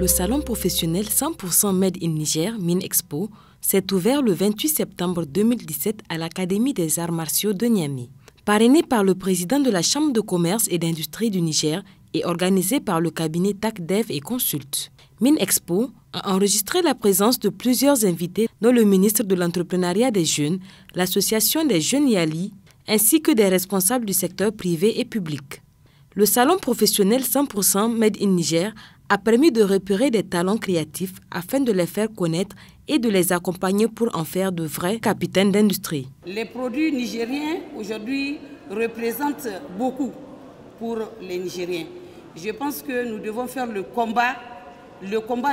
Le salon professionnel 100% Made in Niger, MINExpo, s'est ouvert le 28 septembre 2017 à l'Académie des arts martiaux de Niamey. Parrainé par le président de la Chambre de commerce et d'industrie du Niger et organisé par le cabinet TACDEV et Consult. MINExpo a enregistré la présence de plusieurs invités, dont le ministre de l'Entrepreneuriat des Jeunes, l'Association des Jeunes Yali, ainsi que des responsables du secteur privé et public. Le salon professionnel 100% Made in Niger a permis de repérer des talents créatifs afin de les faire connaître et de les accompagner pour en faire de vrais capitaines d'industrie. Les produits nigériens aujourd'hui représentent beaucoup pour les Nigériens. Je pense que nous devons faire le combat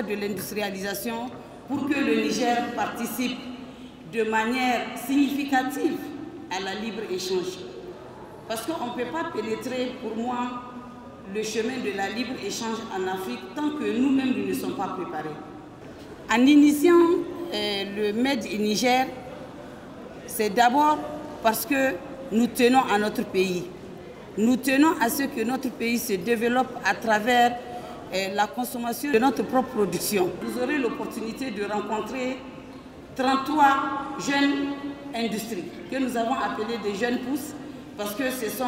de l'industrialisation pour que le Niger participe de manière significative à la libre-échange. Parce qu'on ne peut pas pénétrer, pour moi, le chemin de la libre-échange en Afrique tant que nous-mêmes nous ne sommes pas préparés. En initiant le Made in Niger, c'est d'abord parce que nous tenons à notre pays. Nous tenons à ce que notre pays se développe à travers la consommation de notre propre production. Vous aurez l'opportunité de rencontrer 33 jeunes industries que nous avons appelées des jeunes pousses parce que ce sont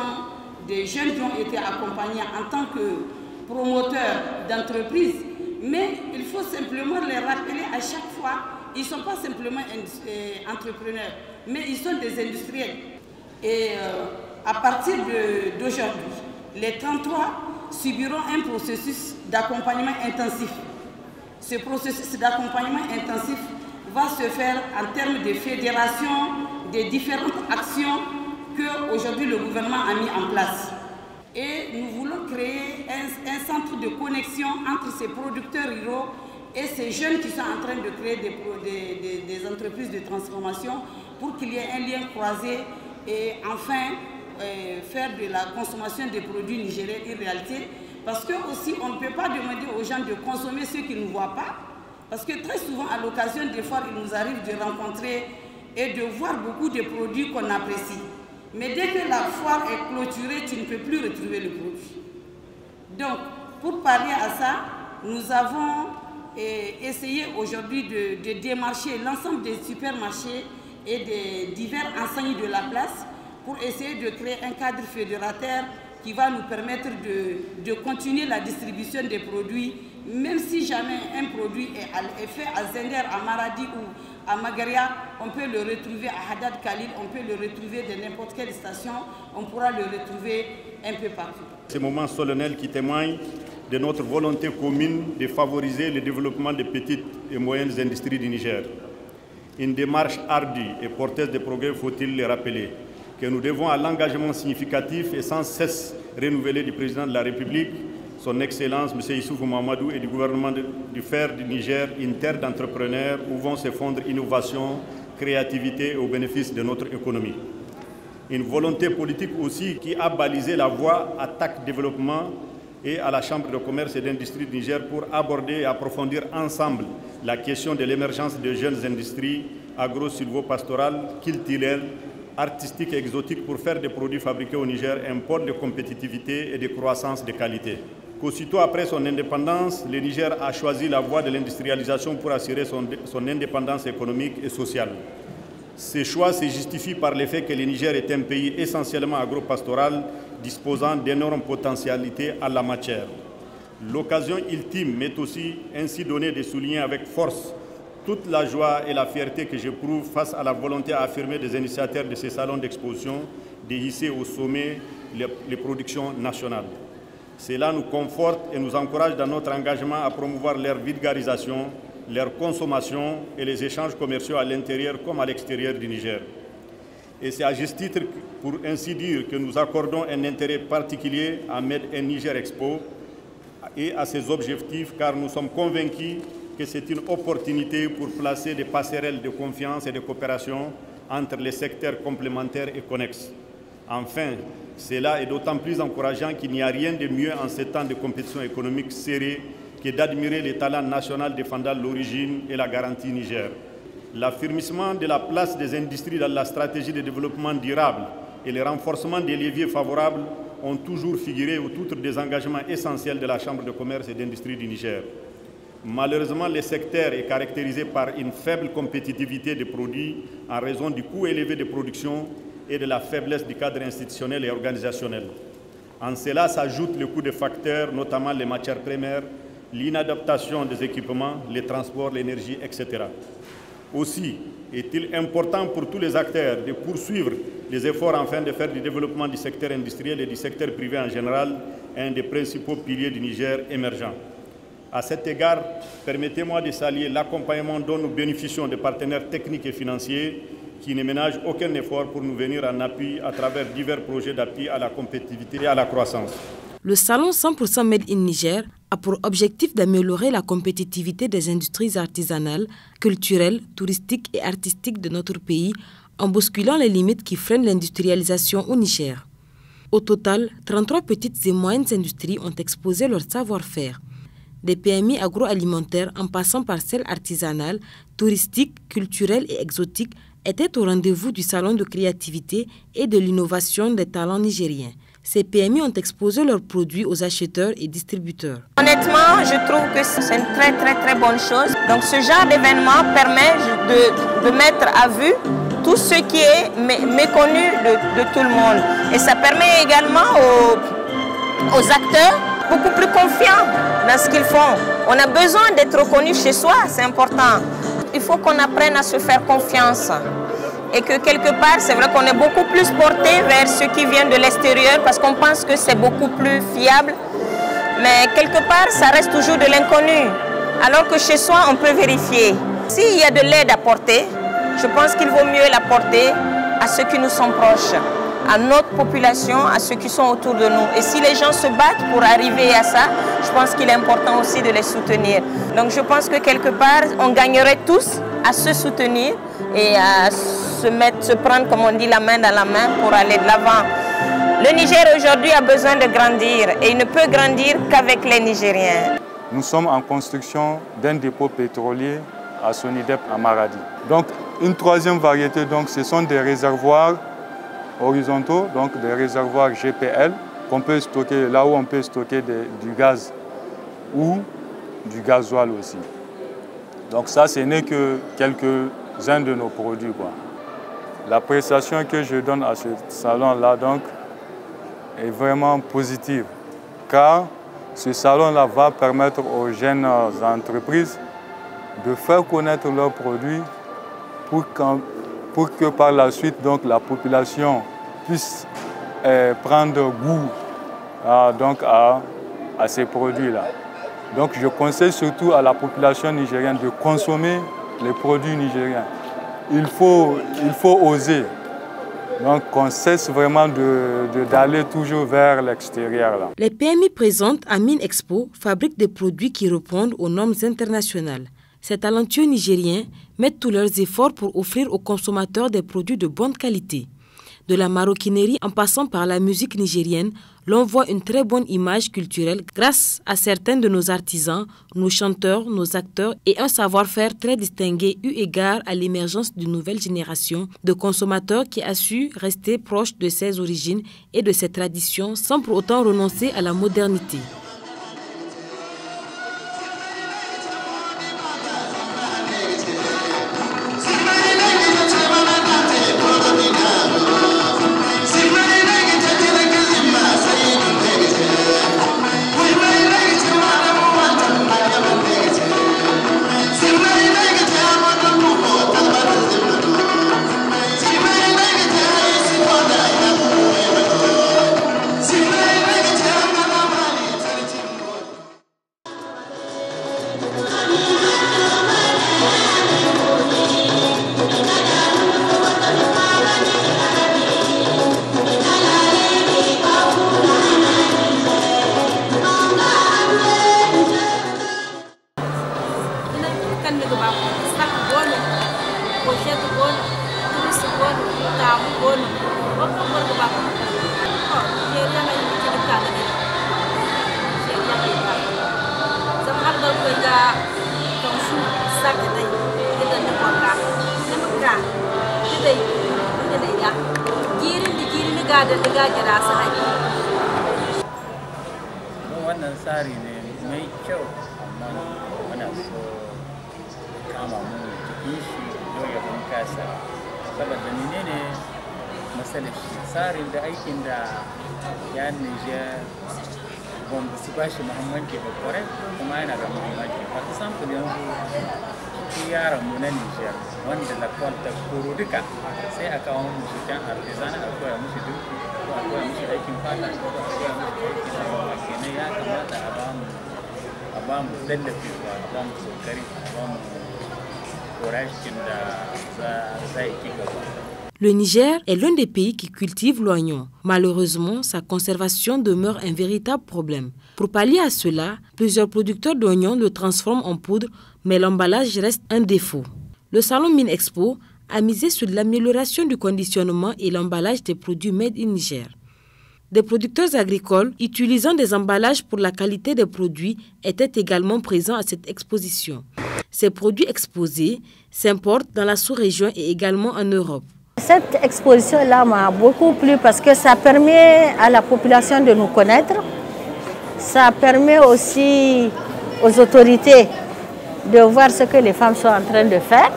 des jeunes qui ont été accompagnés en tant que promoteurs d'entreprises. Mais il faut simplement les rappeler à chaque fois, ils ne sont pas simplement entrepreneurs, mais ils sont des industriels. Et à partir d'aujourd'hui, les 33 subiront un processus d'accompagnement intensif. Ce processus d'accompagnement intensif va se faire en termes de fédération des différentes actions qu'aujourd'hui le gouvernement a mis en place. Et nous voulons créer un centre de connexion entre ces producteurs ruraux et ces jeunes qui sont en train de créer des entreprises de transformation pour qu'il y ait un lien croisé et enfin faire de la consommation des produits nigériens une réalité. Parce que aussi on ne peut pas demander aux gens de consommer ce qu'ils ne voient pas. Parce que très souvent à l'occasion des foires, il nous arrive de rencontrer et de voir beaucoup de produits qu'on apprécie. Mais dès que la foire est clôturée, tu ne peux plus retrouver le produit. Donc, pour parler à ça, nous avons essayé aujourd'hui de démarcher l'ensemble des supermarchés et des divers enseignes de la place pour essayer de créer un cadre fédérateur qui va nous permettre de continuer la distribution des produits, même si jamais un produit est fait à Zender, à Maradi ou à Magaria, on peut le retrouver à Haddad Khalil, on peut le retrouver de n'importe quelle station, on pourra le retrouver un peu partout. Ce moment solennel qui témoigne de notre volonté commune de favoriser le développement des petites et moyennes industries du Niger. Une démarche ardue et porteuse de progrès, faut-il le rappeler, que nous devons à l'engagement significatif et sans cesse renouvelé du président de la République, son Excellence M. Issoufou Mahamadou et du gouvernement du faire du Niger une terre d'entrepreneurs où vont se fondre innovation, créativité au bénéfice de notre économie. Une volonté politique aussi qui a balisé la voie à TAC Développement et à la Chambre de commerce et d'industrie du Niger pour aborder et approfondir ensemble la question de l'émergence de jeunes industries agro-silvopastorales, culturelles, artistiques et exotiques pour faire des produits fabriqués au Niger un pôle de compétitivité et de croissance de qualité. Qu'aussitôt après son indépendance, le Niger a choisi la voie de l'industrialisation pour assurer son indépendance économique et sociale. Ce choix se justifie par le fait que le Niger est un pays essentiellement agropastoral, disposant d'énormes potentialités en la matière. L'occasion ultime m'est aussi ainsi donnée de souligner avec force toute la joie et la fierté que j'éprouve face à la volonté affirmée des initiateurs de ces salons d'exposition de hisser au sommet les productions nationales. Cela nous conforte et nous encourage dans notre engagement à promouvoir leur vulgarisation, leur consommation et les échanges commerciaux à l'intérieur comme à l'extérieur du Niger. Et c'est à juste titre, pour ainsi dire, que nous accordons un intérêt particulier à Made in Niger Expo et à ses objectifs, car nous sommes convaincus que c'est une opportunité pour placer des passerelles de confiance et de coopération entre les secteurs complémentaires et connexes. Enfin, cela est d'autant plus encourageant qu'il n'y a rien de mieux en ces temps de compétition économique serrée que d'admirer les talents nationaux défendant l'origine et la garantie Niger. L'affirmissement de la place des industries dans la stratégie de développement durable et le renforcement des leviers favorables ont toujours figuré au titre des engagements essentiels de la Chambre de commerce et d'industrie du Niger. Malheureusement, le secteur est caractérisé par une faible compétitivité des produits en raison du coût élevé de production et de la faiblesse du cadre institutionnel et organisationnel. En cela s'ajoute le coût des facteurs, notamment les matières premières, l'inadaptation des équipements, les transports, l'énergie, etc. Aussi, est-il important pour tous les acteurs de poursuivre les efforts afin de faire du développement du secteur industriel et du secteur privé en général un des principaux piliers du Niger émergent. À cet égard, permettez-moi de saluer l'accompagnement dont nous bénéficions de partenaires techniques et financiers qui ne ménagent aucun effort pour nous venir en appui à travers divers projets d'appui à la compétitivité et à la croissance. Le salon 100% Made in Niger a pour objectif d'améliorer la compétitivité des industries artisanales, culturelles, touristiques et artistiques de notre pays en bousculant les limites qui freinent l'industrialisation au Niger. Au total, 33 petites et moyennes industries ont exposé leur savoir-faire. Des PMI agroalimentaires en passant par celles artisanales, touristiques, culturelles et exotiques étaient au rendez-vous du salon de créativité et de l'innovation des talents nigériens. Ces PMI ont exposé leurs produits aux acheteurs et distributeurs. Honnêtement, je trouve que c'est une très bonne chose. Donc ce genre d'événement permet de mettre à vue tout ce qui est méconnu de tout le monde. Et ça permet également aux acteurs beaucoup plus confiants dans ce qu'ils font. On a besoin d'être reconnu chez soi, c'est important. Il faut qu'on apprenne à se faire confiance. Et que quelque part, c'est vrai qu'on est beaucoup plus porté vers ce qui vient de l'extérieur parce qu'on pense que c'est beaucoup plus fiable. Mais quelque part, ça reste toujours de l'inconnu. Alors que chez soi, on peut vérifier. S'il y a de l'aide à porter, je pense qu'il vaut mieux la porter à ceux qui nous sont proches, à notre population, à ceux qui sont autour de nous. Et si les gens se battent pour arriver à ça, je pense qu'il est important aussi de les soutenir. Donc je pense que quelque part, on gagnerait tous à se soutenir et à se prendre, comme on dit, la main dans la main pour aller de l'avant. Le Niger aujourd'hui a besoin de grandir et il ne peut grandir qu'avec les Nigériens. Nous sommes en construction d'un dépôt pétrolier à Sonidep à Maradi. Donc une troisième variété, donc, ce sont des réservoirs horizontaux, donc des réservoirs GPL qu'on peut stocker là où on peut stocker du gaz ou du gasoil aussi. Donc ça, ce n'est que quelques-uns de nos produits, quoi. L'appréciation que je donne à ce salon-là donc est vraiment positive, car ce salon-là va permettre aux jeunes entreprises de faire connaître leurs produits pour que par la suite donc, la population puisse prendre goût à ces produits-là. Donc je conseille surtout à la population nigérienne de consommer les produits nigériens. Il faut oser. Donc qu'on cesse vraiment d'aller toujours vers l'extérieur. Les PMI présentes à Minexpo fabriquent des produits qui répondent aux normes internationales. Ces talentueux Nigériens mettent tous leurs efforts pour offrir aux consommateurs des produits de bonne qualité. De la maroquinerie en passant par la musique nigérienne, l'on voit une très bonne image culturelle grâce à certains de nos artisans, nos chanteurs, nos acteurs et un savoir-faire très distingué eu égard à l'émergence d'une nouvelle génération de consommateurs qui a su rester proche de ses origines et de ses traditions sans pour autant renoncer à la modernité. Wannan tsari ne mai kyau amma muna so kama mu cikin shi yau ya bunkasa saboda menene matsalar shi tsarin da aikin da ya Niger ba su ba shi muhimmanci ba kwarai kuma yana da muhimmanci for example yanzu cikin yaran mu na Niger wanda da kwanta koro duka sai a kawo musu can artisan a koya musu duki ko a koya musu aikin fata ko a koya musu aikin sabawa kenan ya kamata a ba mu tallafi a ba mu kokari a ba mu korashin da za yi ci gaba. Le Niger est l'un des pays qui cultive l'oignon. Malheureusement, sa conservation demeure un véritable problème. Pour pallier à cela, plusieurs producteurs d'oignons le transforment en poudre, mais l'emballage reste un défaut. Le salon Minexpo a misé sur l'amélioration du conditionnement et l'emballage des produits made in Niger. Des producteurs agricoles utilisant des emballages pour la qualité des produits étaient également présents à cette exposition. Ces produits exposés s'importent dans la sous-région et également en Europe. Cette exposition-là m'a beaucoup plu parce que ça permet à la population de nous connaître. Ça permet aussi aux autorités de voir ce que les femmes sont en train de faire.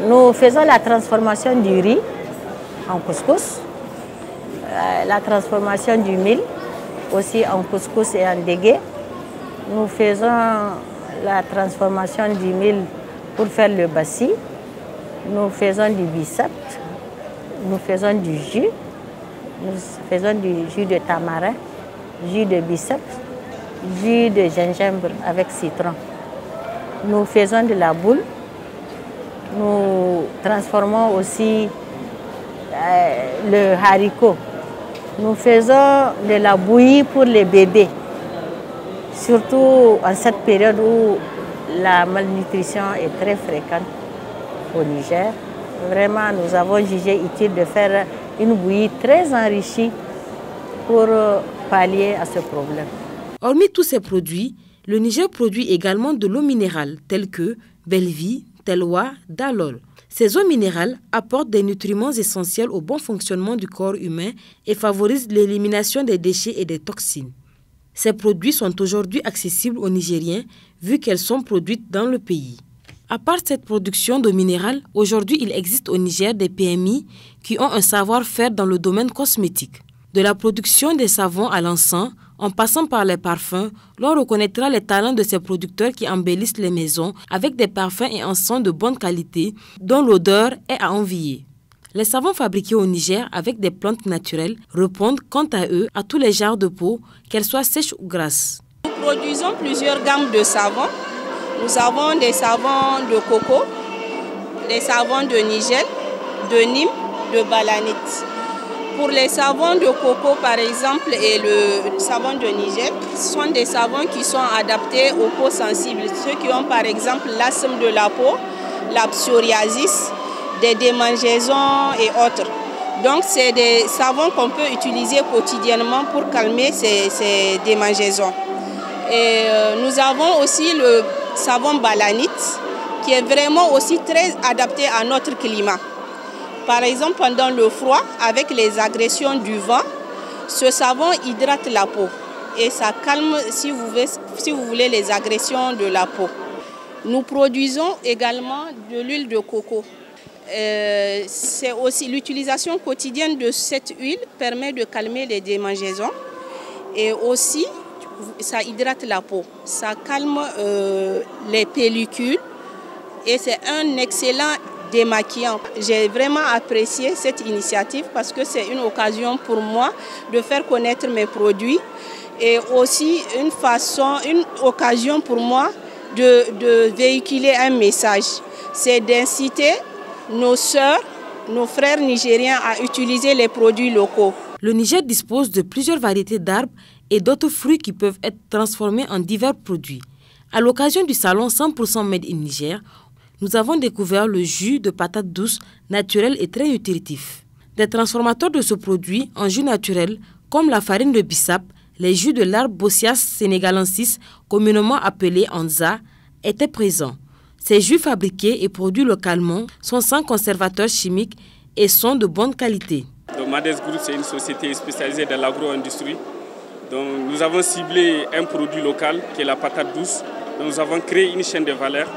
Nous faisons la transformation du riz en couscous, la transformation du mil aussi en couscous et en dégué. Nous faisons la transformation du mil pour faire le bassi. Nous faisons du biceps, nous faisons du jus, nous faisons du jus de tamarin, jus de biceps, jus de gingembre avec citron. Nous faisons de la boule, nous transformons aussi le haricot. Nous faisons de la bouillie pour les bébés, surtout en cette période où la malnutrition est très fréquente au Niger. Vraiment, nous avons jugé utile de faire une bouillie très enrichie pour pallier à ce problème. Hormis tous ces produits, le Niger produit également de l'eau minérale telle que Bellevie, Telwa, Dalol. Ces eaux minérales apportent des nutriments essentiels au bon fonctionnement du corps humain et favorisent l'élimination des déchets et des toxines. Ces produits sont aujourd'hui accessibles aux Nigériens vu qu'elles sont produites dans le pays. À part cette production d'eau minérale, aujourd'hui il existe au Niger des PMI qui ont un savoir-faire dans le domaine cosmétique. De la production des savons à l'encens, en passant par les parfums, l'on reconnaîtra les talents de ces producteurs qui embellissent les maisons avec des parfums et encens de bonne qualité dont l'odeur est à envier. Les savons fabriqués au Niger avec des plantes naturelles répondent quant à eux à tous les genres de peau, qu'elles soient sèches ou grasses. Nous produisons plusieurs gammes de savons. Nous avons des savons de coco, des savons de Nigel, de Nîmes, de Balanite. Pour les savons de coco par exemple et le savon de Nigel, ce sont des savons qui sont adaptés aux peaux sensibles. Ceux qui ont par exemple l'asthme de la peau, la psoriasis, des démangeaisons et autres. Donc c'est des savons qu'on peut utiliser quotidiennement pour calmer ces démangeaisons. Et nous avons aussi le savon Balanite qui est vraiment aussi très adapté à notre climat. Par exemple, pendant le froid, avec les agressions du vent, ce savon hydrate la peau et ça calme, si vous voulez, les agressions de la peau. Nous produisons également de l'huile de coco. C'est aussi l'utilisation quotidienne de cette huile permet de calmer les démangeaisons et aussi ça hydrate la peau, ça calme les pellicules et c'est un excellent démaquillant. J'ai vraiment apprécié cette initiative parce que c'est une occasion pour moi de faire connaître mes produits et aussi une occasion pour moi de véhiculer un message. C'est d'inciter nos sœurs, nos frères nigériens à utiliser les produits locaux. Le Niger dispose de plusieurs variétés d'arbres et d'autres fruits qui peuvent être transformés en divers produits. À l'occasion du salon 100% Made in Niger, nous avons découvert le jus de patate douce naturel et très nutritif. Des transformateurs de ce produit en jus naturel, comme la farine de bissap, les jus de l'arbre Boscias sénégalensis, communément appelé Anza, étaient présents. Ces jus fabriqués et produits localement sont sans conservateurs chimiques et sont de bonne qualité. Donc Mades Group, c'est une société spécialisée dans l'agro-industrie. Donc nous avons ciblé un produit local qui est la patate douce. Donc, nous avons créé une chaîne de valeur.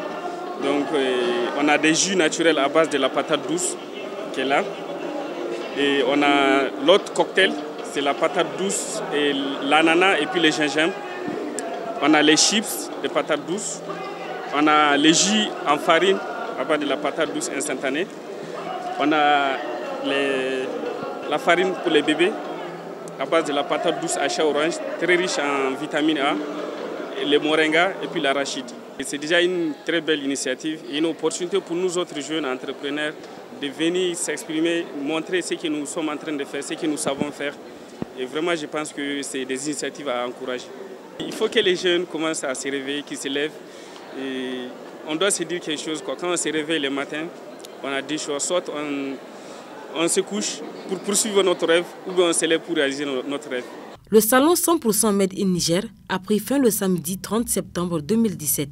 Donc, on a des jus naturels à base de la patate douce qui est là. Et on a l'autre cocktail, c'est la patate douce et l'ananas et puis le gingembre. On a les chips de patate douce. On a les jus en farine à base de la patate douce instantanée. On a la farine pour les bébés à base de la patate douce hachée orange, très riche en vitamine A, le moringa et puis l'arachide. C'est déjà une très belle initiative et une opportunité pour nous autres jeunes entrepreneurs de venir s'exprimer, montrer ce que nous sommes en train de faire, ce que nous savons faire. Et vraiment, je pense que c'est des initiatives à encourager. Il faut que les jeunes commencent à se réveiller, qu'ils se lèvent. Et on doit se dire quelque chose. Quand on se réveille le matin, on a deux choix. Soit on se couche pour poursuivre notre rêve ou bien on se lève pour réaliser notre rêve. Le salon 100% Made in Niger a pris fin le samedi 30 septembre 2017.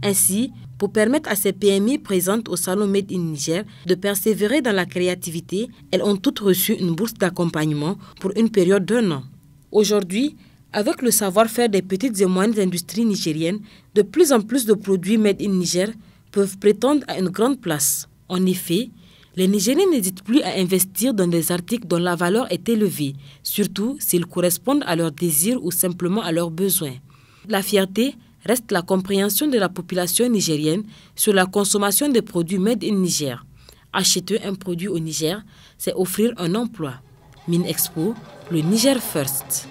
Ainsi, pour permettre à ces PMI présentes au salon Made in Niger de persévérer dans la créativité, elles ont toutes reçu une bourse d'accompagnement pour une période d'1 an. Aujourd'hui, avec le savoir-faire des petites et moyennes industries nigériennes, de plus en plus de produits Made in Niger peuvent prétendre à une grande place. En effet, les Nigériens n'hésitent plus à investir dans des articles dont la valeur est élevée, surtout s'ils correspondent à leurs désirs ou simplement à leurs besoins. La fierté reste la compréhension de la population nigérienne sur la consommation des produits Made in Niger. Acheter un produit au Niger, c'est offrir un emploi. Minexpo, le Niger First.